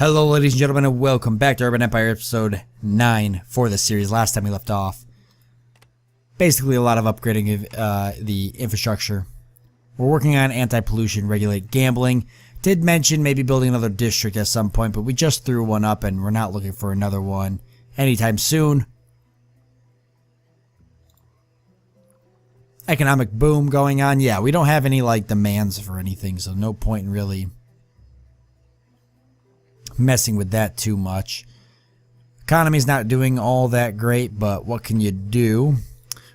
Hello ladies and gentlemen, and welcome back to Urban Empire episode 9 for this series. Last time we left off, basically a lot of upgrading of the infrastructure. We're working on anti-pollution, regulate gambling. Did mention maybe building another district at some point, but we just threw one up and we're not looking for another one anytime soon. Economic boom going on. Yeah, we don't have any like demands for anything, so no point in really messing with that too much. Economy's not doing all that great, but what can you do?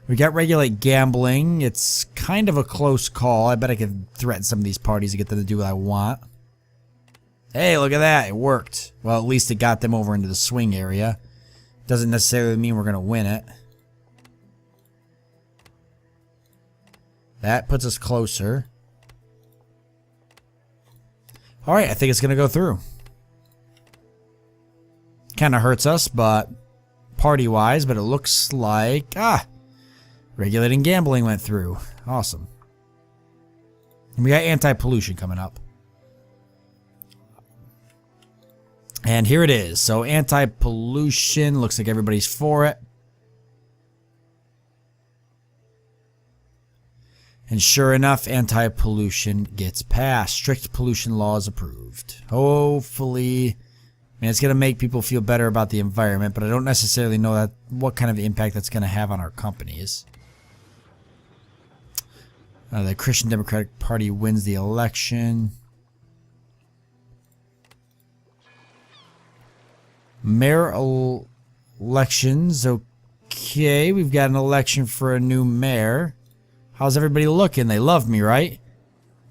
We got regulate gambling. It's kind of a close call. I bet I could threaten some of these parties to get them to do what I want. Hey, look at that. It worked. Well, at least it got them over into the swing area. Doesn't necessarily mean we're going to win it. That puts us closer. Alright, I think it's going to go through. Kind of hurts us, but party-wise, but it looks like... regulating gambling went through. Awesome. And we got anti-pollution coming up. And here it is. So anti-pollution, looks like everybody's for it. And sure enough, anti-pollution gets passed. Strict pollution laws approved. Hopefully, man, it's going to make people feel better about the environment, but I don't necessarily know what kind of impact that's going to have on our companies. The Christian Democratic Party wins the election. Mayor elections. Okay, we've got an election for a new mayor. How's everybody looking? They love me, right?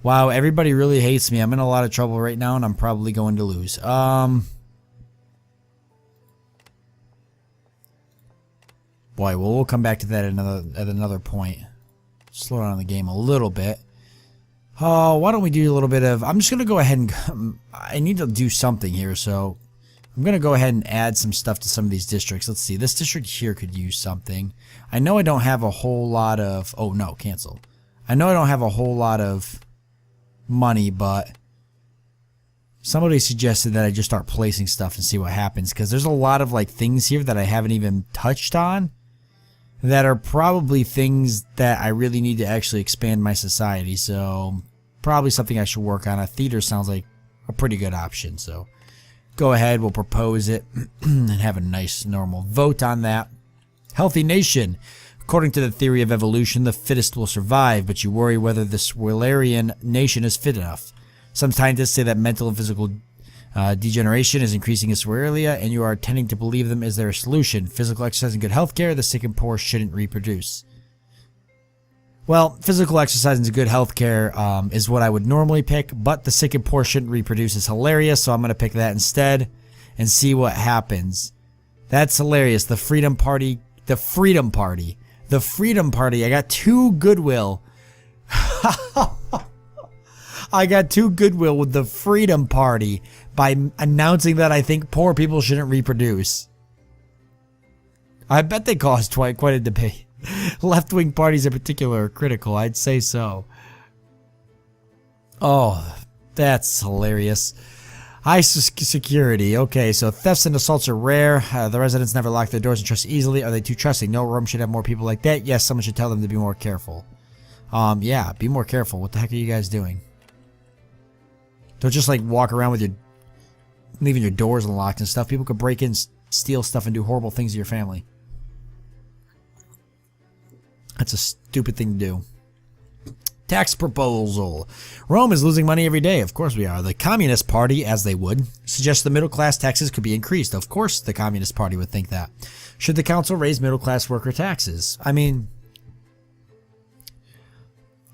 Wow, everybody really hates me. I'm in a lot of trouble right now, and I'm probably going to lose. Boy, well, we'll come back to that at another point. Slow down the game a little bit. Oh, why don't we do a little bit of... I'm just going to go ahead and... I need to do something here, so... I'm going to go ahead and add some stuff to some of these districts. Let's see. This district here could use something. I know I don't have a whole lot of... Oh, no. Cancel. I know I don't have a whole lot of money, but... Somebody suggested that I just start placing stuff and see what happens. Because there's a lot of like things here that I haven't even touched on. That are probably things that I really need to actually expand my society. So, probably something I should work on. A theater sounds like a pretty good option. So... Go ahead, we'll propose it and have a nice normal vote on that. Healthy nation. According to the theory of evolution, the fittest will survive, but you worry whether the Swirlarian nation is fit enough. Some scientists say that mental and physical degeneration is increasing in Swirlia, and you are tending to believe them as their solution. Physical exercise and good health care, the sick and poor shouldn't reproduce. Well, physical exercise and good health care is what I would normally pick, but the sick and poor shouldn't reproduce is hilarious, so I'm going to pick that instead and see what happens. That's hilarious. The Freedom Party. The Freedom Party. The Freedom Party. I got 2 goodwill. I got 2 goodwill with the Freedom Party by announcing that I think poor people shouldn't reproduce. I bet they caused quite a debate. Left-wing parties in particular are critical, I'd say so. Oh, that's hilarious. High security. Okay, so thefts and assaults are rare. The residents never lock their doors and trust easily. Are they too trusting? No room should have more people like that. Yes, someone should tell them to be more careful. Yeah, be more careful. What the heck are you guys doing? Don't just like walk around with leaving your doors unlocked and stuff. People could break in, steal stuff, and do horrible things to your family. That's a stupid thing to do. Tax proposal. Rome is losing money every day. Of course we are. The Communist Party, as they would, suggests the middle class taxes could be increased. Of course the Communist Party would think that. Should the council raise middle class worker taxes? I mean,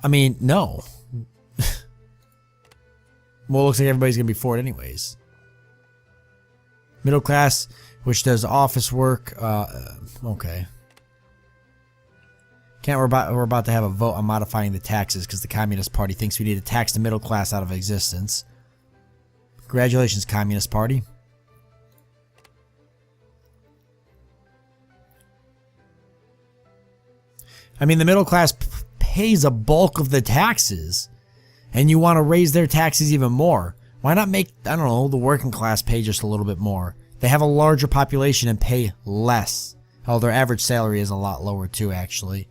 no. Well, it looks like everybody's going to be for it anyways. Middle class, which does office work. Okay. We're about to have a vote on modifying the taxes because the Communist Party thinks we need to tax the middle class out of existence. Congratulations, Communist Party. I mean, the middle class pays a bulk of the taxes. and you want to raise their taxes even more. Why not make, I don't know, the working class pay just a little bit more? They have a larger population and pay less. Oh, their average salary is a lot lower too, actually.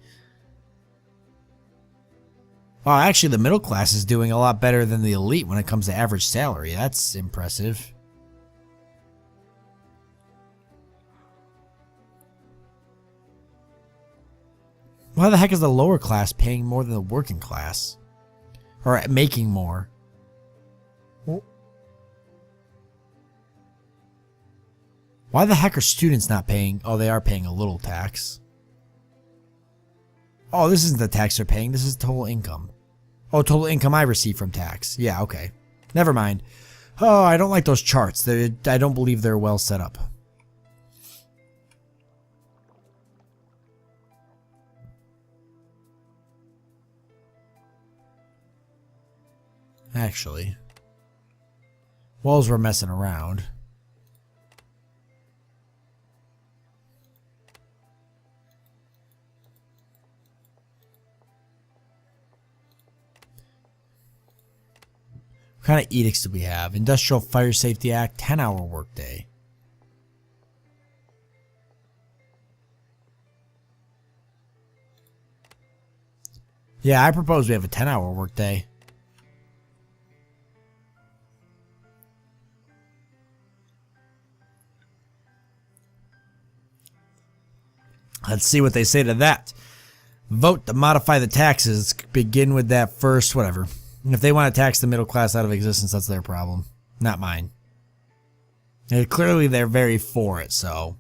Well, actually, the middle class is doing a lot better than the elite when it comes to average salary. That's impressive. Why the heck is the lower class paying more than the working class? Or making more? Why the heck are students not paying? Oh, they are paying a little tax. Oh, this isn't the tax they're paying. This is total income. Oh, total income I receive from tax. Yeah, okay. Never mind. Oh, I don't like those charts. I don't believe they're well set up. Actually, while we're messing around, what kind of edicts do we have? Industrial Fire Safety Act, 10-hour workday. Yeah, I propose we have a 10-hour workday. Let's see what they say to that. Vote to modify the taxes. Begin with that first, whatever. If they want to tax the middle class out of existence, that's their problem. Not mine. And clearly, they're very for it, so.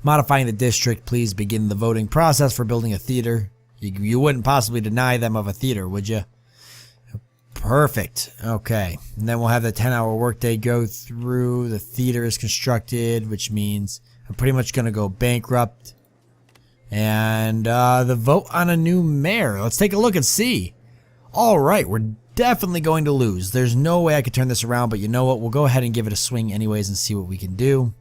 Modifying the district, please begin the voting process for building a theater. You wouldn't possibly deny them of a theater, would you? Perfect. Okay. And then we'll have the 10-hour workday go through. The theater is constructed, which means I'm pretty much going to go bankrupt. And the vote on a new mayor. Let's take a look and see. All right, we're definitely going to lose. There's no way I could turn this around, but you know what? We'll go ahead and give it a swing anyways and see what we can do.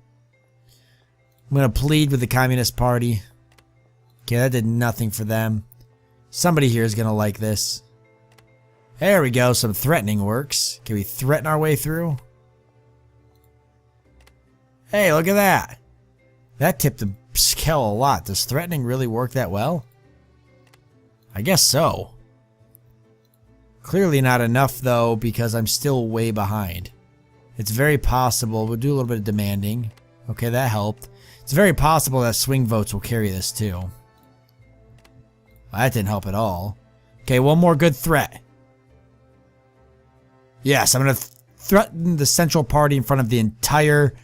I'm going to plead with the Communist Party. Okay, that did nothing for them. Somebody here is going to like this. There we go. Some threatening works. Can we threaten our way through? Hey, look at that. That tipped the scale a lot. Does threatening really work that well? I guess so. Clearly not enough, though, because I'm still way behind. It's very possible. We'll do a little bit of demanding. Okay, that helped. It's very possible that swing votes will carry this, too. That didn't help at all. Okay, one more good threat. Yes, I'm going to threaten the Central Party in front of the entire...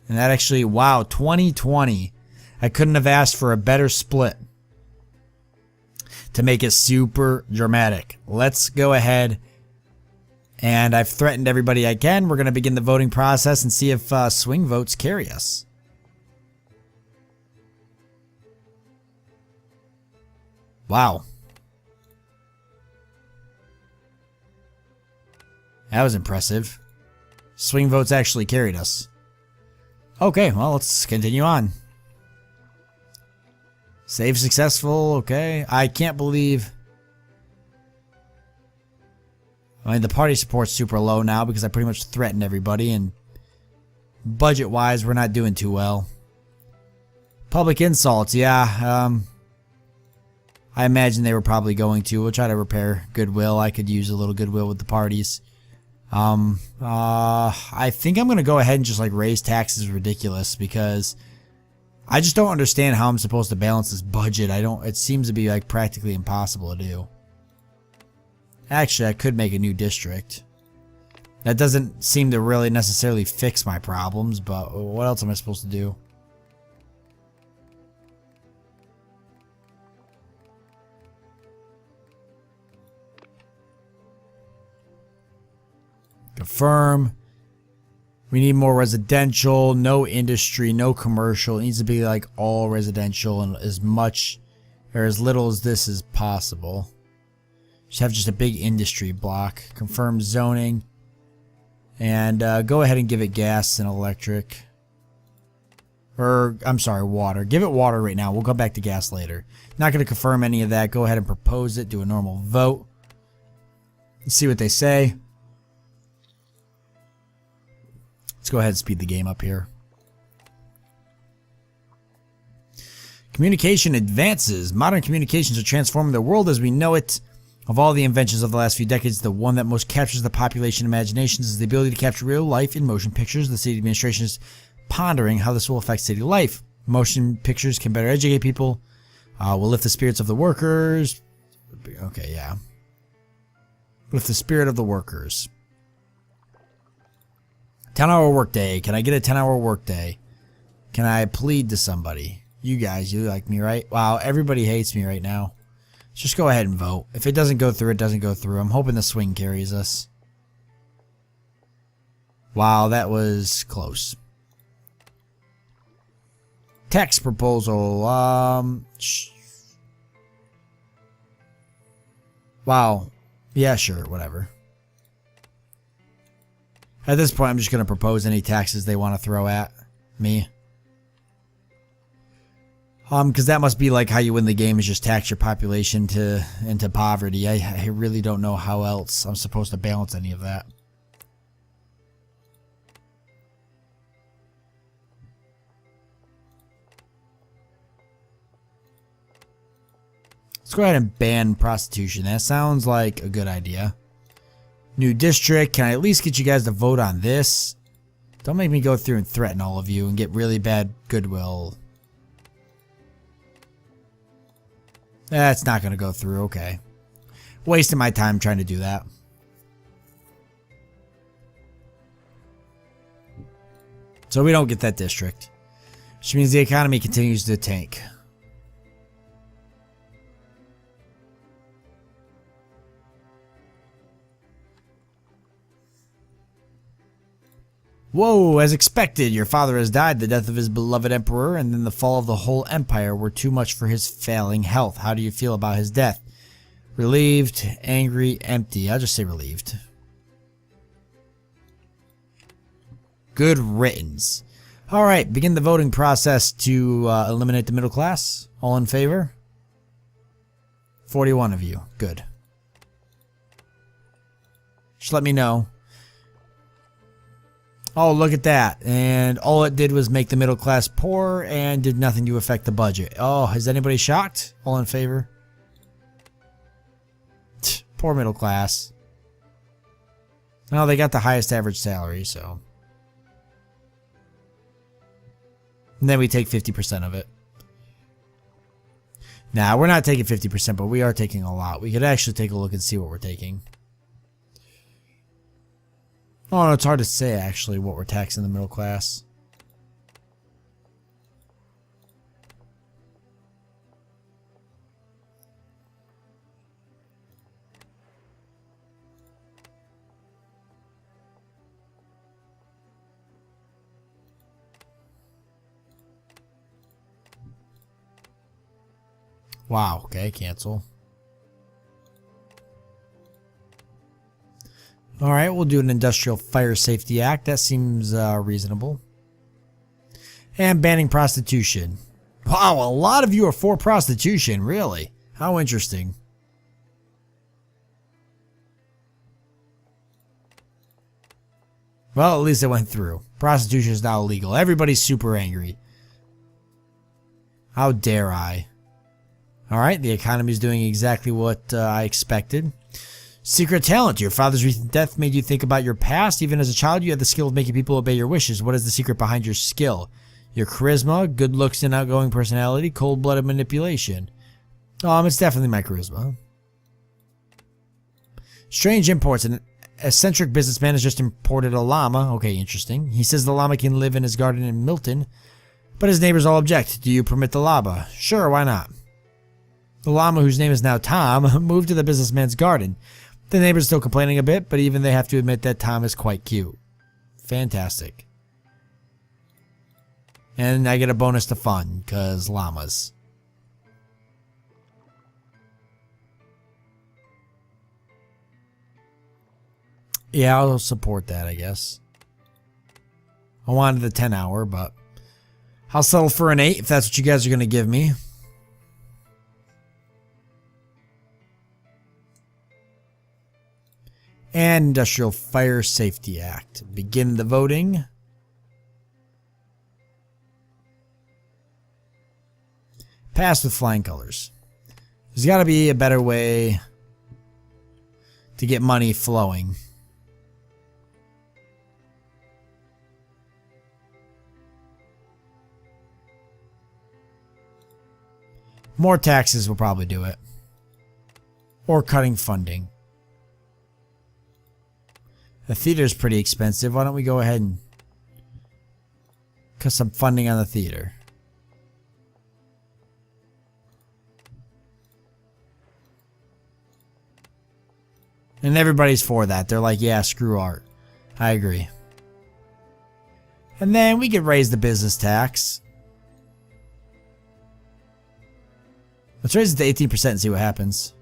And that actually, wow, 2020. I couldn't have asked for a better split to make it super dramatic. Let's go ahead. And I've threatened everybody I can. We're going to begin the voting process and see if swing votes carry us. Wow. That was impressive. Swing votes actually carried us. Okay, well, let's continue on. Save successful, okay. I can't believe... I mean, the party support's super low now because I pretty much threatened everybody, and budget-wise, we're not doing too well. Public insults, yeah. I imagine they were probably going to. We'll try to repair goodwill. I could use a little goodwill with the parties. I think I'm going to go ahead and just like raise taxes ridiculous because I just don't understand how I'm supposed to balance this budget. It seems to be like practically impossible to do. Actually, I could make a new district. That doesn't seem to really necessarily fix my problems, but what else am I supposed to do? Confirm. We need more residential, no industry, no commercial. It needs to be like all residential and as much or as little as this is possible. Just have just a big industry block. Confirm zoning. And go ahead and give it gas and electric. Or, I'm sorry, water. Give it water right now. We'll come back to gas later. Not going to confirm any of that. Go ahead and propose it. Do a normal vote. Let's see what they say. Let's go ahead and speed the game up here. Communication advances. Modern communications are transforming the world as we know it. Of all the inventions of the last few decades, the one that most captures the population imaginations is the ability to capture real life in motion pictures. The city administration is pondering how this will affect city life. Motion pictures can better educate people, will lift the spirits of the workers. Okay, yeah. Lift the spirit of the workers. 10-hour workday. Can I get a 10-hour workday? Can I plead to somebody? You guys, you like me, right? Wow, everybody hates me right now. Just go ahead and vote. If it doesn't go through, it doesn't go through. I'm hoping the swing carries us. Wow, that was close. Tax proposal. Wow. Yeah, sure, whatever. At this point, I'm just going to propose any taxes they want to throw at me. Because that must be like how you win the game, is just tax your population into poverty. I really don't know how else I'm supposed to balance any of that. Let's go ahead and ban prostitution. That sounds like a good idea. New district. Can I at least get you guys to vote on this? Don't make me go through and threaten all of you and get really bad goodwill. That's not going to go through. Okay. Wasting my time trying to do that. So we don't get that district. Which means the economy continues to tank. Whoa, as expected, your father has died. The death of his beloved emperor and then the fall of the whole empire were too much for his failing health. How do you feel about his death? Relieved, angry, empty. I'll just say relieved. Good riddance. Alright, begin the voting process to eliminate the middle class. All in favor? 41 of you. Good. Just let me know. Oh, look at that. And all it did was make the middle class poor and did nothing to affect the budget. Oh, is anybody shocked? All in favor? Poor middle class. Well, they got the highest average salary, so. And then we take 50% of it. Nah, we're not taking 50%, but we are taking a lot. We could actually take a look and see what we're taking. Oh, no, it's hard to say, actually, what we're taxing the middle class. Wow, okay, cancel. Alright, we'll do an Industrial Fire Safety Act. That seems reasonable. And banning prostitution. Wow, a lot of you are for prostitution, really? How interesting. Well, at least it went through. Prostitution is now illegal. Everybody's super angry. How dare I? Alright, the economy is doing exactly what I expected. Secret talent. Your father's recent death made you think about your past. Even as a child, you had the skill of making people obey your wishes. What is the secret behind your skill? Your charisma, good looks and outgoing personality, cold-blooded manipulation. It's definitely my charisma. Strange imports. An eccentric businessman has just imported a llama. Okay, interesting. He says the llama can live in his garden in Milton, but his neighbors all object. Do you permit the llama? Sure, why not? The llama, whose name is now Tom, moved to the businessman's garden. The neighbors still complaining a bit, but even they have to admit that Tom is quite cute. Fantastic. And I get a bonus to fun, because llamas. Yeah, I'll support that, I guess. I wanted the 10-hour, but I'll settle for an 8 if that's what you guys are going to give me. And Industrial Fire Safety Act. Begin the voting. Pass with flying colors. There's got to be a better way to get money flowing. More taxes will probably do it. Or cutting funding. The theater's pretty expensive. Why don't we go ahead and cut some funding on the theater? And everybody's for that. They're like, yeah, screw art. I agree. And then we could raise the business tax. Let's raise it to 18% and see what happens.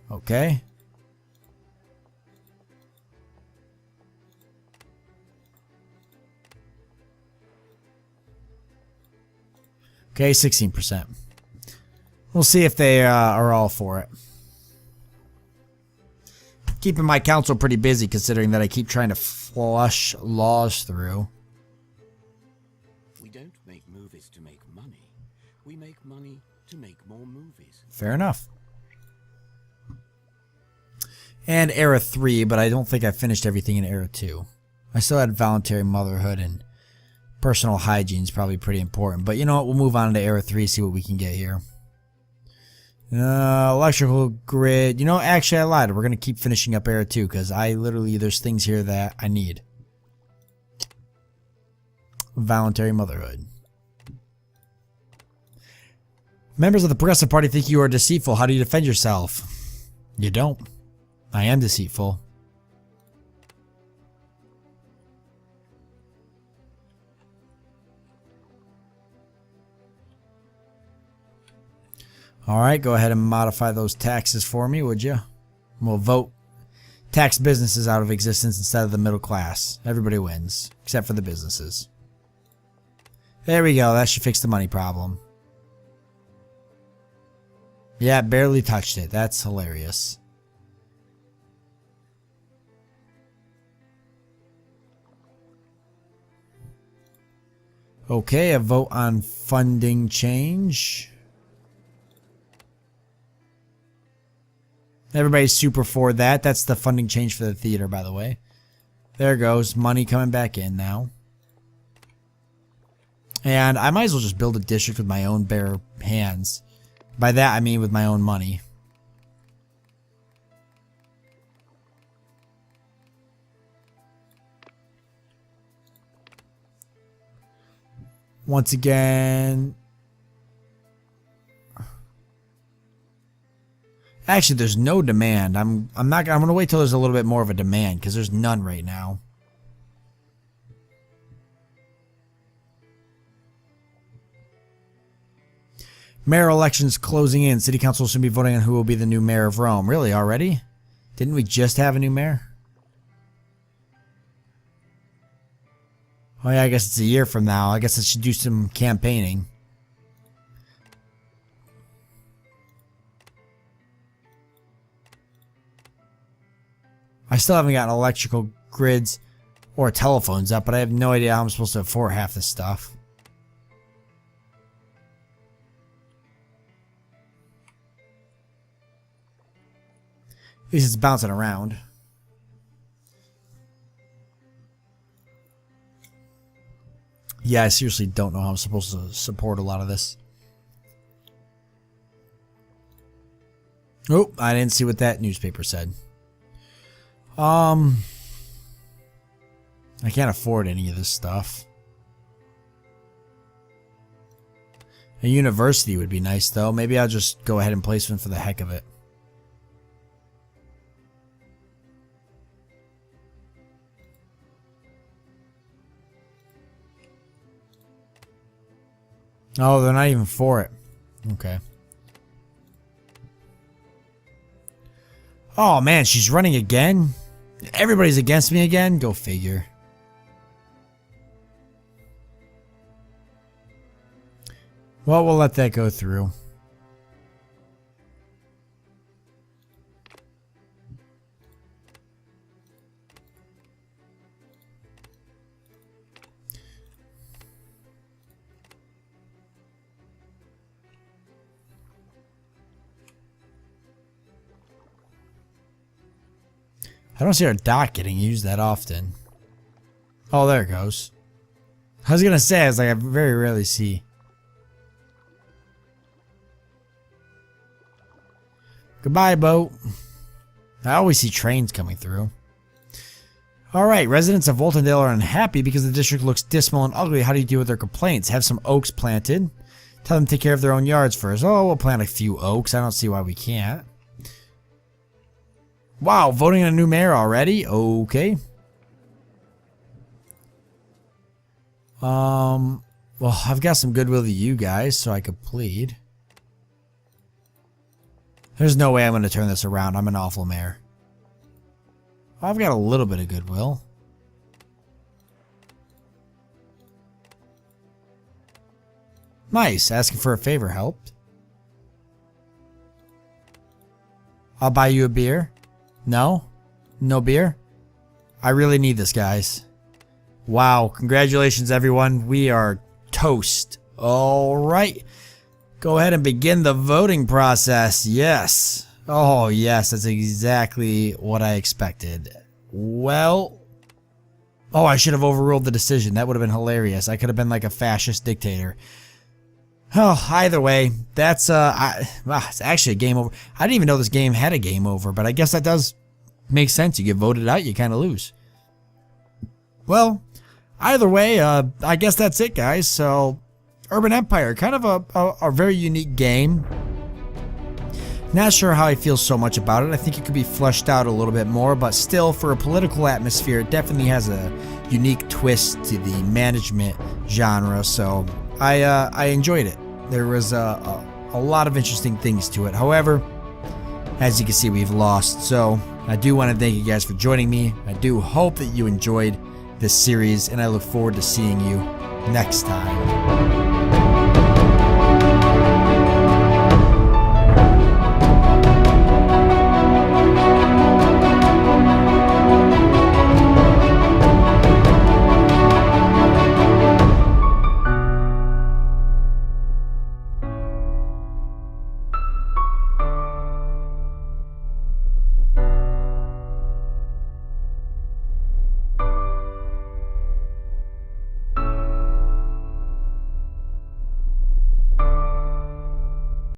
Okay. Okay, 16%. We'll see if they are all for it. Keeping my council pretty busy considering that I keep trying to flush laws through. We don't make movies to make money. We make money to make more movies. Fair enough. And Era 3, but I don't think I finished everything in Era 2. I still had voluntary motherhood and personal hygiene is probably pretty important. But you know what? We'll move on to Era 3, see what we can get here. Electrical grid. You know, actually I lied. We're going to keep finishing up Era 2 because there's things here that I need. Voluntary motherhood. Members of the Progressive Party think you are deceitful. How do you defend yourself? You don't. I am deceitful. Alright, go ahead and modify those taxes for me, would you? We'll vote tax businesses out of existence instead of the middle class. Everybody wins, except for the businesses. There we go, that should fix the money problem. Yeah, barely touched it. That's hilarious. Okay, a vote on funding change. Everybody's super for that. That's the funding change for the theater, by the way. There goes. Money coming back in now. And I might as well just build a district with my own bare hands. By that, I mean with my own money. Once again... Actually, there's no demand. I'm gonna wait till there's a little bit more of a demand because there's none right now. Mayor elections closing in. City council will soon be voting on who will be the new mayor of Rome. Really, already? Didn't we just have a new mayor? Oh yeah, I guess it's a year from now. I guess I should do some campaigning. I still haven't gotten electrical grids or telephones up, but I have no idea how I'm supposed to afford half this stuff. At least it's bouncing around. Yeah, I seriously don't know how I'm supposed to support a lot of this. Oh, I didn't see what that newspaper said. I can't afford any of this stuff. A university would be nice, though. Maybe I'll just go ahead and place one for the heck of it. Oh, they're not even for it. Okay. Oh, man, she's running again? Everybody's against me again? Go figure. Well, we'll let that go through. I don't see our dot getting used that often. Oh, there it goes. I was gonna say, I very rarely see. Goodbye, boat. I always see trains coming through. Alright, residents of Voltondale are unhappy because the district looks dismal and ugly. How do you deal with their complaints? Have some oaks planted. Tell them to take care of their own yards first. Oh, we'll plant a few oaks. I don't see why we can't. Wow, voting on a new mayor already? Okay. Well, I've got some goodwill to you guys, so I could plead. There's no way I'm going to turn this around. I'm an awful mayor. I've got a little bit of goodwill. Nice. Asking for a favor helped. I'll buy you a beer. No? No beer? I really need this, guys. Wow. Congratulations, everyone. We are toast. All right. Go ahead and begin the voting process. Yes. Oh, yes. That's exactly what I expected. Well. Oh, I should have overruled the decision. That would have been hilarious. I could have been like a fascist dictator. Oh, either way, that's it's actually a game over. I didn't even know this game had a game over, but I guess that does make sense. You get voted out, you kind of lose. Well, either way, I guess that's it, guys. So, Urban Empire, kind of a very unique game. Not sure how I feel so much about it. I think it could be fleshed out a little bit more, but still, for a political atmosphere, it definitely has a unique twist to the management genre. So, I enjoyed it. There was a lot of interesting things to it. However, as you can see, we've lost. So I do want to thank you guys for joining me. I do hope that you enjoyed this series, and I look forward to seeing you next time.